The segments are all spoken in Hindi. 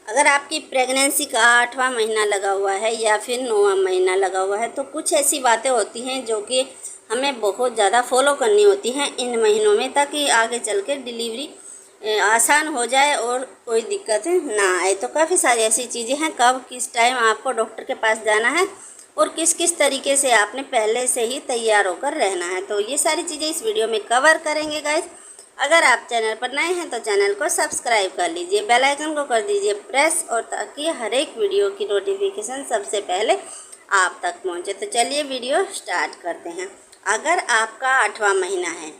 अगर आपकी प्रेगनेंसी का 8वां महीना लगा हुआ है या फिर 9वां महीना लगा हुआ है तो कुछ ऐसी बातें होती हैं जो कि हमें बहुत ज़्यादा फॉलो करनी होती हैं इन महीनों में, ताकि आगे चल के डिलीवरी आसान हो जाए और कोई दिक्कत ना आए। तो काफ़ी सारी ऐसी चीज़ें हैं, कब किस टाइम आपको डॉक्टर के पास जाना है और किस किस तरीके से आपने पहले से ही तैयार होकर रहना है, तो ये सारी चीज़ें इस वीडियो में कवर करेंगे गाइस। अगर आप चैनल पर नए हैं तो चैनल को सब्सक्राइब कर लीजिए, बेल आइकन को कर दीजिए प्रेस, और ताकि हर एक वीडियो की नोटिफिकेशन सबसे पहले आप तक पहुंचे। तो चलिए वीडियो स्टार्ट करते हैं। अगर आपका 8वां महीना है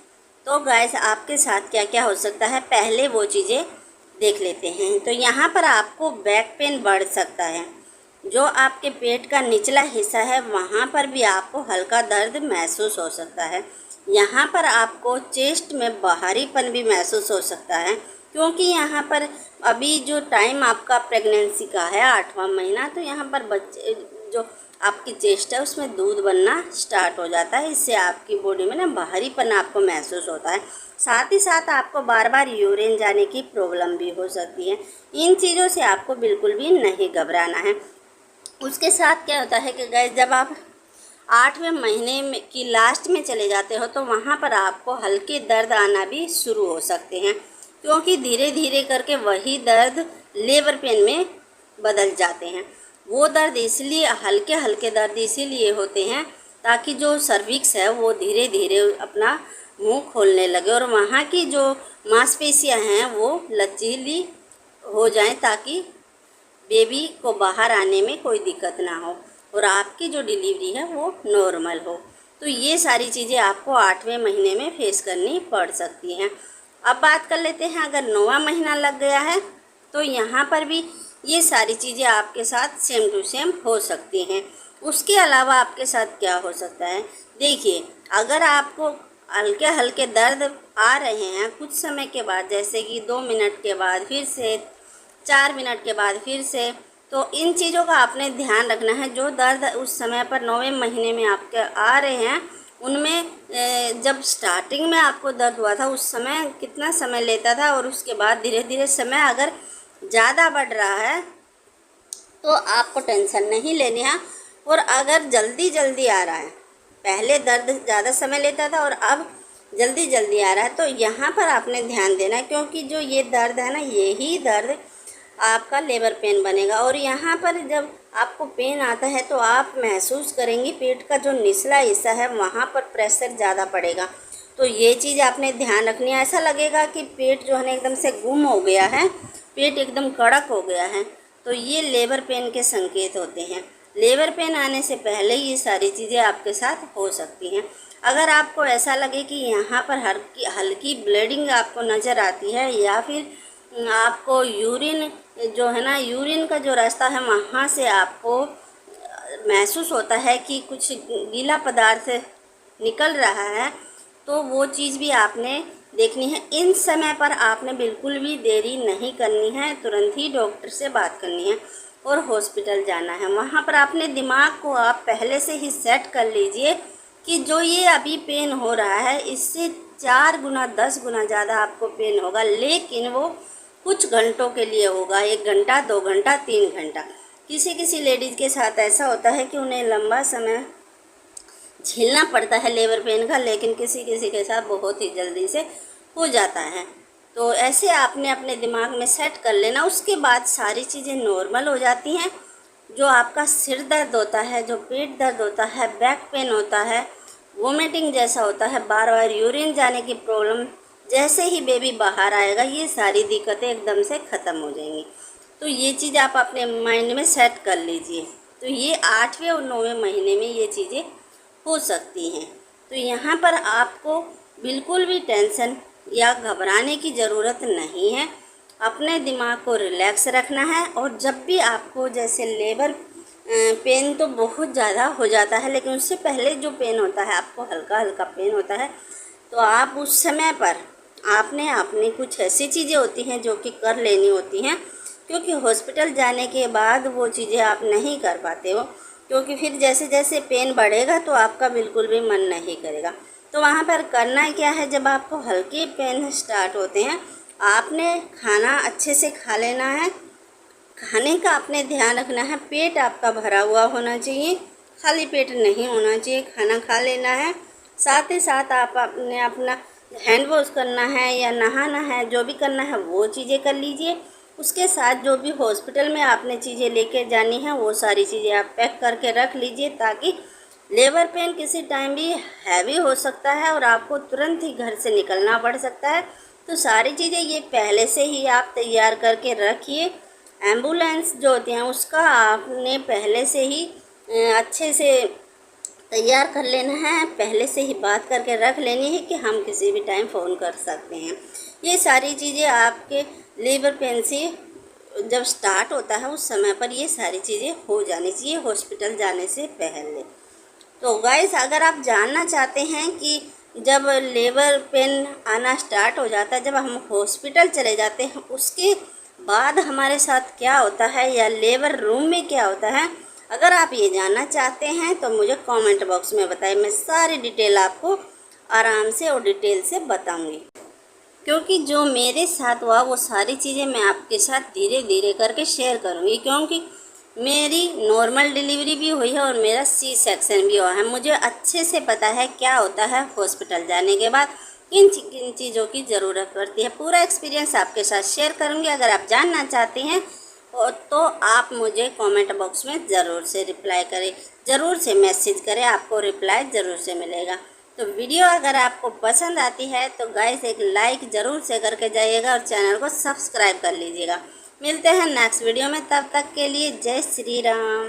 तो गाइस आपके साथ क्या क्या हो सकता है, पहले वो चीज़ें देख लेते हैं। तो यहाँ पर आपको बैक पेन बढ़ सकता है, जो आपके पेट का निचला हिस्सा है वहाँ पर भी आपको हल्का दर्द महसूस हो सकता है। यहाँ पर आपको चेस्ट में बाहरीपन भी महसूस हो सकता है, क्योंकि यहाँ पर अभी जो टाइम आपका प्रेगनेंसी का है 8वां महीना, तो यहाँ पर बच्चे जो आपकी चेस्ट है उसमें दूध बनना स्टार्ट हो जाता है। इससे आपकी बॉडी में ना बाहरीपन आपको महसूस होता है। साथ ही साथ आपको बार बार यूरिन जाने की प्रॉब्लम भी हो सकती है। इन चीज़ों से आपको बिल्कुल भी नहीं घबराना है। उसके साथ क्या होता है कि गाइस जब आप 8वें महीने में की लास्ट में चले जाते हो तो वहाँ पर आपको हल्के दर्द आना भी शुरू हो सकते हैं, क्योंकि धीरे धीरे करके वही दर्द लेबर पेन में बदल जाते हैं। वो दर्द इसलिए हल्के हल्के दर्द इसीलिए होते हैं ताकि जो सर्विक्स है वो धीरे धीरे अपना मुंह खोलने लगे और वहाँ की जो मांसपेशियाँ हैं वो लचीली हो जाएं, ताकि बेबी को बाहर आने में कोई दिक्कत ना हो और आपकी जो डिलीवरी है वो नॉर्मल हो। तो ये सारी चीज़ें आपको 8वें महीने में फेस करनी पड़ सकती हैं। अब बात कर लेते हैं, अगर 9वां महीना लग गया है तो यहाँ पर भी ये सारी चीज़ें आपके साथ सेम टू सेम हो सकती हैं। उसके अलावा आपके साथ क्या हो सकता है, देखिए अगर आपको हल्के हल्के दर्द आ रहे हैं कुछ समय के बाद, जैसे कि 2 मिनट के बाद, फिर से 4 मिनट के बाद, फिर से, तो इन चीज़ों का आपने ध्यान रखना है। जो दर्द उस समय पर 9वें महीने में आपके आ रहे हैं उनमें जब स्टार्टिंग में आपको दर्द हुआ था उस समय कितना समय लेता था, और उसके बाद धीरे धीरे समय अगर ज़्यादा बढ़ रहा है तो आपको टेंशन नहीं लेनी है। और अगर जल्दी जल्दी आ रहा है, पहले दर्द ज़्यादा समय लेता था और अब जल्दी जल्दी आ रहा है, तो यहाँ पर आपने ध्यान देना है, क्योंकि जो ये दर्द है ना यही दर्द आपका लेबर पेन बनेगा। और यहाँ पर जब आपको पेन आता है तो आप महसूस करेंगी पेट का जो निचला हिस्सा है वहाँ पर प्रेशर ज़्यादा पड़ेगा। तो ये चीज़ आपने ध्यान रखनी है। ऐसा लगेगा कि पेट जो है ना एकदम से गुम हो गया है, पेट एकदम कड़क हो गया है, तो ये लेबर पेन के संकेत होते हैं। लेबर पेन आने से पहले ये सारी चीज़ें आपके साथ हो सकती हैं। अगर आपको ऐसा लगे कि यहाँ पर हल्की हल्की ब्लीडिंग आपको नज़र आती है, या फिर आपको यूरिन जो है ना, यूरिन का जो रास्ता है वहाँ से आपको महसूस होता है कि कुछ गीला पदार्थ निकल रहा है, तो वो चीज़ भी आपने देखनी है। इन समय पर आपने बिल्कुल भी देरी नहीं करनी है, तुरंत ही डॉक्टर से बात करनी है और हॉस्पिटल जाना है। वहाँ पर अपने दिमाग को आप पहले से ही सेट कर लीजिए कि जो ये अभी पेन हो रहा है इससे 4 गुना 10 गुना ज़्यादा आपको पेन होगा, लेकिन वो कुछ घंटों के लिए होगा, 1 घंटा 2 घंटा 3 घंटा। किसी किसी लेडीज़ के साथ ऐसा होता है कि उन्हें लंबा समय झेलना पड़ता है लेबर पेन का, लेकिन किसी किसी के साथ बहुत ही जल्दी से हो जाता है। तो ऐसे आपने अपने दिमाग में सेट कर लेना, उसके बाद सारी चीज़ें नॉर्मल हो जाती हैं। जो आपका सिर दर्द होता है, जो पेट दर्द होता है, बैक पेन होता है, वोमिटिंग जैसा होता है, बार बार यूरिन जाने की प्रॉब्लम, जैसे ही बेबी बाहर आएगा ये सारी दिक्कतें एकदम से ख़त्म हो जाएंगी। तो ये चीज़ आप अपने माइंड में सेट कर लीजिए। तो ये 8वें और 9वें महीने में ये चीज़ें हो सकती हैं। तो यहाँ पर आपको बिल्कुल भी टेंशन या घबराने की ज़रूरत नहीं है। अपने दिमाग को रिलैक्स रखना है, और जब भी आपको जैसे लेबर पेन तो बहुत ज़्यादा हो जाता है, लेकिन उससे पहले जो पेन होता है आपको हल्का हल्का पेन होता है, तो आप उस समय पर आपने अपनी कुछ ऐसी चीज़ें होती हैं जो कि कर लेनी होती हैं, क्योंकि हॉस्पिटल जाने के बाद वो चीज़ें आप नहीं कर पाते हो, क्योंकि फिर जैसे जैसे पेन बढ़ेगा तो आपका बिल्कुल भी मन नहीं करेगा। तो वहाँ पर करना क्या है, जब आपको हल्के पेन स्टार्ट होते हैं आपने खाना अच्छे से खा लेना है, खाने का अपने ध्यान रखना है, पेट आपका भरा हुआ होना चाहिए, खाली पेट नहीं होना चाहिए, खाना खा लेना है। साथ ही साथ आप अपने अपना हैंड वॉश करना है या नहाना है, जो भी करना है वो चीज़ें कर लीजिए। उसके साथ जो भी हॉस्पिटल में आपने चीज़ें लेके जानी हैं वो सारी चीज़ें आप पैक करके रख लीजिए, ताकि लेबर पेन किसी टाइम भी हैवी हो सकता है और आपको तुरंत ही घर से निकलना पड़ सकता है। तो सारी चीज़ें ये पहले से ही आप तैयार करके रखिए। एम्बुलेंस जो होती हैं उसका आपने पहले से ही अच्छे से तैयार कर लेना है, पहले से ही बात करके रख लेनी है कि हम किसी भी टाइम फ़ोन कर सकते हैं। ये सारी चीज़ें आपके लेबर पेन से जब स्टार्ट होता है उस समय पर ये सारी चीज़ें हो जानी चाहिए हॉस्पिटल जाने से पहले। तो गाइस, अगर आप जानना चाहते हैं कि जब लेबर पेन आना स्टार्ट हो जाता है, जब हम हॉस्पिटल चले जाते हैं, उसके बाद हमारे साथ क्या होता है या लेबर रूम में क्या होता है, अगर आप ये जानना चाहते हैं तो मुझे कमेंट बॉक्स में बताएं। मैं सारी डिटेल आपको आराम से और डिटेल से बताऊंगी, क्योंकि जो मेरे साथ हुआ वो सारी चीज़ें मैं आपके साथ धीरे धीरे करके शेयर करूंगी। क्योंकि मेरी नॉर्मल डिलीवरी भी हुई है और मेरा सी सेक्शन भी हुआ है, मुझे अच्छे से पता है क्या होता है हॉस्पिटल जाने के बाद, किन चीज़ों की ज़रूरत पड़ती है। पूरा एक्सपीरियंस आपके साथ शेयर करूंगी। अगर आप जानना चाहते हैं तो आप मुझे कमेंट बॉक्स में ज़रूर से रिप्लाई करें, ज़रूर से मैसेज करें, आपको रिप्लाई ज़रूर से मिलेगा। तो वीडियो अगर आपको पसंद आती है तो गाइस एक लाइक ज़रूर से करके जाइएगा और चैनल को सब्सक्राइब कर लीजिएगा। मिलते हैं नेक्स्ट वीडियो में, तब तक के लिए जय श्री राम।